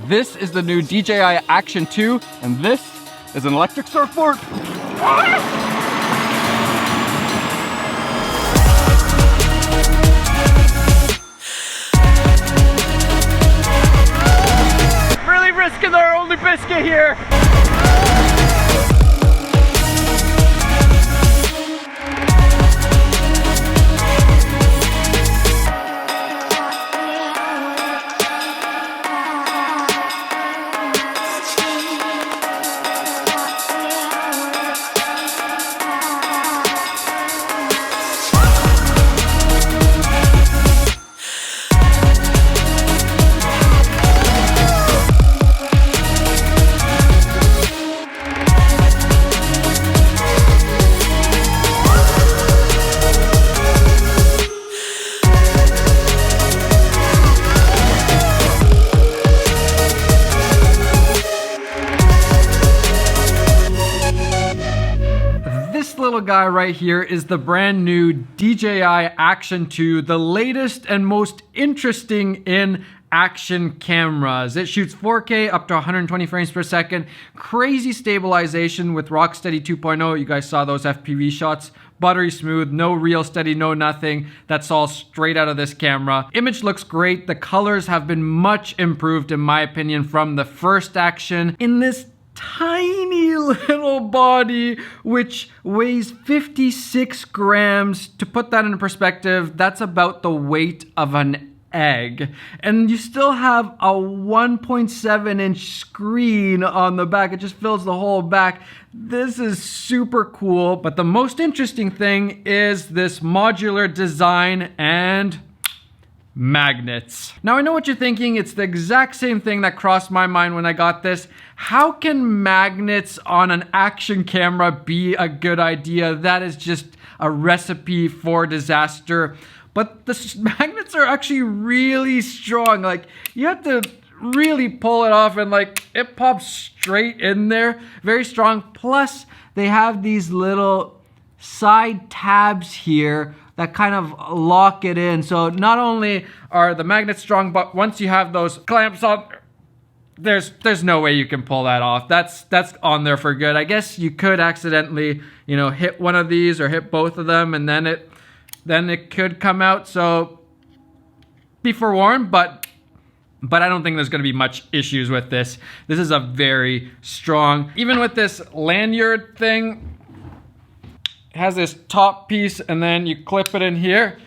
This is the new DJI Action 2, and this is an electric surfboard. Really risking our only biscuit here. Little guy right here is the brand new DJI Action 2, the latest and most interesting in action cameras. It shoots 4K up to 120 frames per second, crazy stabilization with Rocksteady 2.0. You guys saw those FPV shots. Buttery smooth, no reel steady, no nothing. That's all straight out of this camera. Image looks great. The colors have been much improved in my opinion from the first Action. In this tiny little body, which weighs 56 grams. To put that into perspective, that's about the weight of an egg. And you still have a 1.7 inch screen on the back. It just fills the whole back. This is super cool. But the most interesting thing is this modular design and magnets. Now I know what you're thinking. It's the exact same thing that crossed my mind when I got this. How can magnets on an action camera be a good idea? That is just a recipe for disaster. But the magnets are actually really strong. Like, you have to really pull it off and like it pops straight in there. Very strong. Plus they have these little side tabs here that kind of lock it in. So not only are the magnets strong, but once you have those clamps on, there's no way you can pull that off. That's on there for good. I guess you could accidentally, you know, hit one of these or hit both of them, and then it could come out. So be forewarned, but I don't think there's going to be much issues with this. This is a very strong, even with this lanyard thing. It has this top piece and then you clip it in here.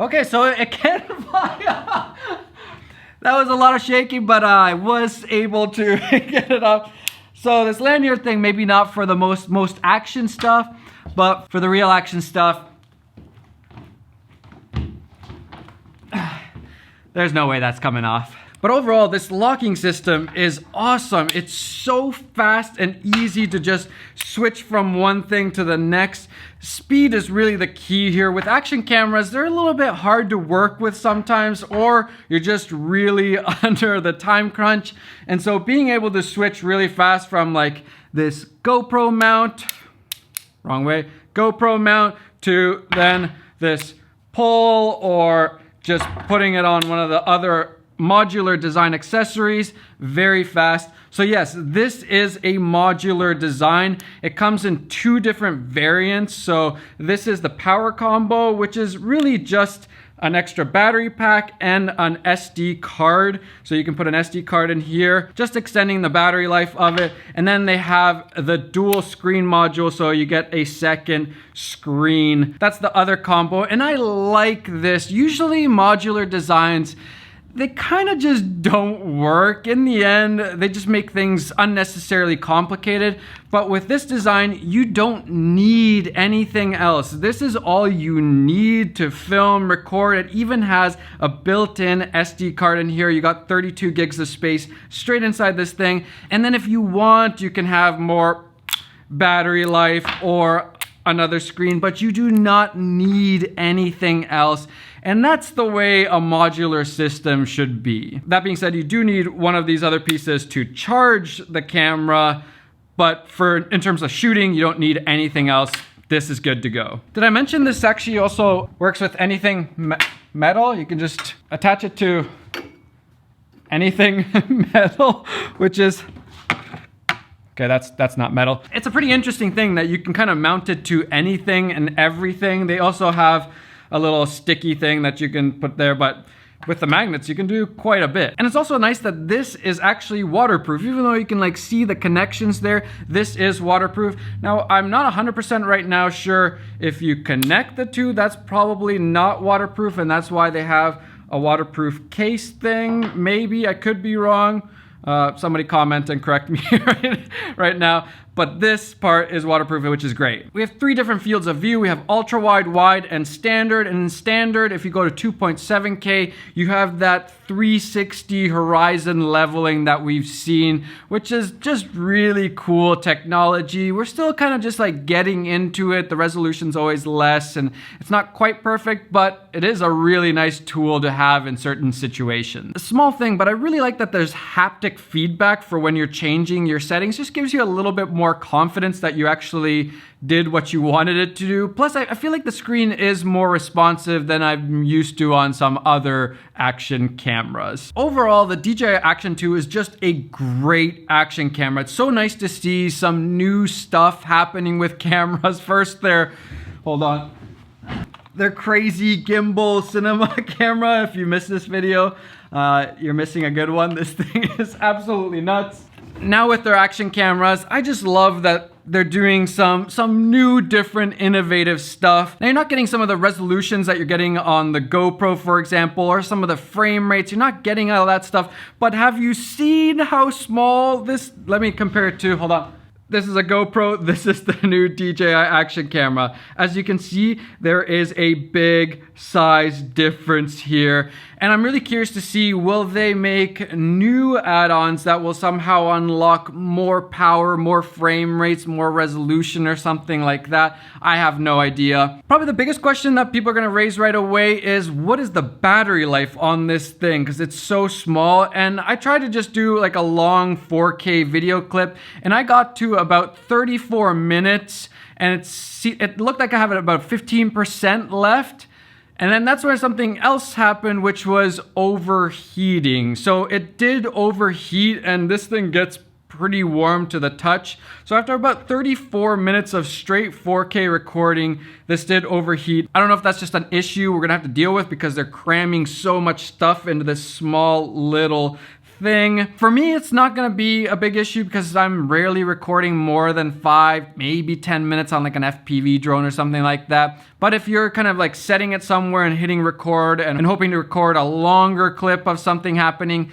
Okay, so it can fly. That was a lot of shaking, but I was able to get it up. So this lanyard thing, maybe not for the most action stuff, but for the real action stuff, there's no way that's coming off. But overall, this locking system is awesome. It's so fast and easy to just switch from one thing to the next. Speed is really the key here. With action cameras, they're a little bit hard to work with sometimes, or you're just really under the time crunch. And so being able to switch really fast from like this GoPro mount, wrong way, GoPro mount, to then this pole, or just putting it on one of the other modular design accessories, very fast. So yes, this is a modular design. It comes in two different variants. So this is the power combo, which is really just an extra battery pack and an SD card. So you can put an SD card in here, just extending the battery life of it. And then they have the dual screen module, so you get a second screen. That's the other combo. And I like this. Usually modular designs, they kind of just don't work. In the end, they just make things unnecessarily complicated. But with this design, you don't need anything else. This is all you need to film, record. It even has a built-in SD card in here. You got 32 gigs of space straight inside this thing. And then if you want, you can have more battery life or another screen, but you do not need anything else. And that's the way a modular system should be. That being said, you do need one of these other pieces to charge the camera, but in terms of shooting, you don't need anything else. this is good to go. Did I mention this actually also works with anything metal? You can just attach it to anything metal, which is, okay, that's not metal. It's a pretty interesting thing that you can kind of mount it to anything and everything. They also have a little sticky thing that you can put there, but with the magnets, you can do quite a bit. And it's also nice that this is actually waterproof. Even though you can like see the connections there, this is waterproof. Now, I'm not 100% right now sure if you connect the two, that's probably not waterproof, and that's why they have a waterproof case thing. Maybe, I could be wrong. Somebody comment and correct me right now. But this part is waterproof, which is great. We have 3 different fields of view. We have ultra wide, wide, and standard. And in standard, if you go to 2.7K, you have that 360 horizon leveling that we've seen, which is just really cool technology. We're still kind of just like getting into it. The resolution's always less and it's not quite perfect, but it is a really nice tool to have in certain situations. A small thing, but I really like that there's haptic feedback for when you're changing your settings. Just gives you a little bit more confidence that you actually did what you wanted it to do. Plus, I feel like the screen is more responsive than I'm used to on some other action cameras. Overall, the DJI Action 2 is just a great action camera. It's so nice to see some new stuff happening with cameras. First, hold on. Their crazy gimbal cinema camera. If you missed this video, you're missing a good one. This thing is absolutely nuts. Now with their action cameras, I just love that they're doing some new, different, innovative stuff. Now you're not getting some of the resolutions that you're getting on the GoPro, for example, or some of the frame rates. You're not getting all that stuff. But have you seen how small this, let me compare it to, hold on. This is a GoPro, this is the new DJI action camera. As you can see, there is a big size difference here. And I'm really curious to see, will they make new add-ons that will somehow unlock more power, more frame rates, more resolution or something like that? I have no idea. Probably the biggest question that people are gonna raise right away is, what is the battery life on this thing? Because it's so small. And I tried to just do like a long 4K video clip, and I got to about 34 minutes, and it looked like I have about 15% left. And then that's where something else happened, which was overheating. So it did overheat, and this thing gets pretty warm to the touch. So after about 34 minutes of straight 4K recording, this did overheat. I don't know if that's just an issue we're gonna have to deal with because they're cramming so much stuff into this small little thing. For me, it's not gonna be a big issue because I'm rarely recording more than 5, maybe 10 minutes on like an FPV drone or something like that. But if you're kind of like setting it somewhere and hitting record and hoping to record a longer clip of something happening,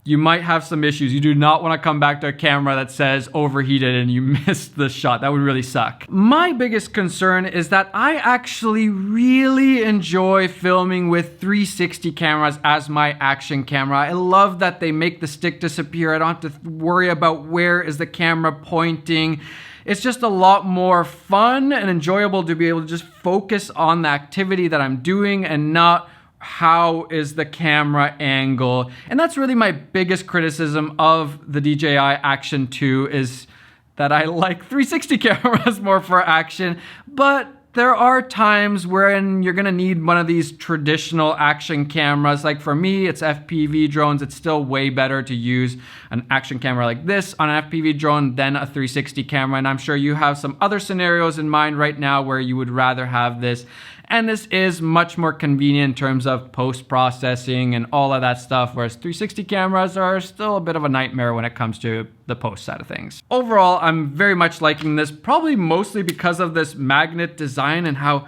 you might have some issues. You do not want to come back to a camera that says overheated and you missed the shot. That would really suck. My biggest concern is that I actually really enjoy filming with 360 cameras as my action camera. I love that they make the stick disappear. I don't have to worry about where is the camera pointing. It's just a lot more fun and enjoyable to be able to just focus on the activity that I'm doing and not how is the camera angle. And that's really my biggest criticism of the DJI Action 2 is that I like 360 cameras more for action, but there are times when you're gonna need one of these traditional action cameras. Like for me, it's FPV drones. It's still way better to use an action camera like this on an FPV drone than a 360 camera. And I'm sure you have some other scenarios in mind right now where you would rather have this. And this is much more convenient in terms of post-processing and all of that stuff, whereas 360 cameras are still a bit of a nightmare when it comes to the post side of things. Overall, I'm very much liking this, probably mostly because of this magnet design and how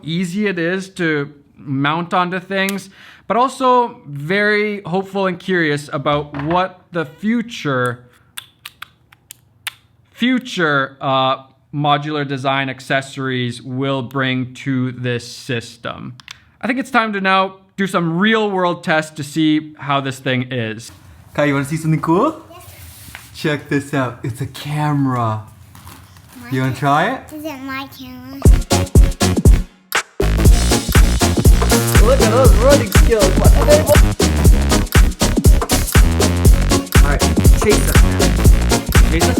easy it is to mount onto things, but also very hopeful and curious about what the future modular design accessories will bring to this system. I think it's time to now do some real world tests to see how this thing is. Kai, you want to see something cool? Yes. Check this out. It's a camera. You want to try it? Is it my camera? Look at those running skills. What are they? Alright, chase us. Chase us.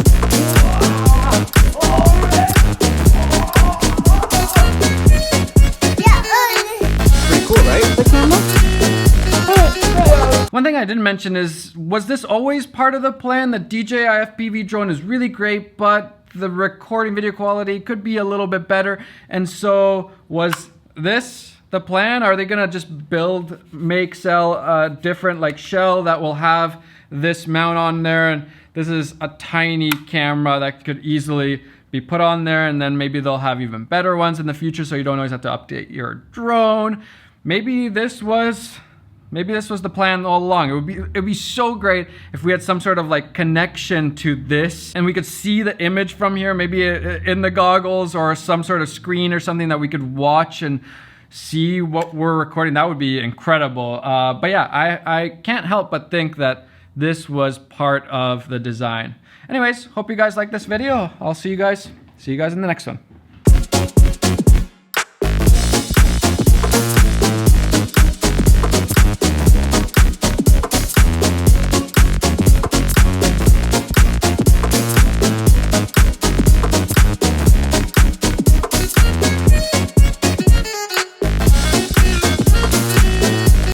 One thing I didn't mention is, was this always part of the plan? The DJI FPV drone is really great, but the recording video quality could be a little bit better. And so was this the plan? Are they gonna just sell a different like shell that will have this mount on there? And this is a tiny camera that could easily be put on there, and then maybe they'll have even better ones in the future so you don't always have to update your drone. Maybe this was the plan all along. It'd be so great if we had some sort of like connection to this and we could see the image from here, maybe in the goggles or some sort of screen or something that we could watch and see what we're recording. That would be incredible. But yeah, I can't help but think that this was part of the design. Anyways, hope you guys like this video. I'll see you guys in the next one.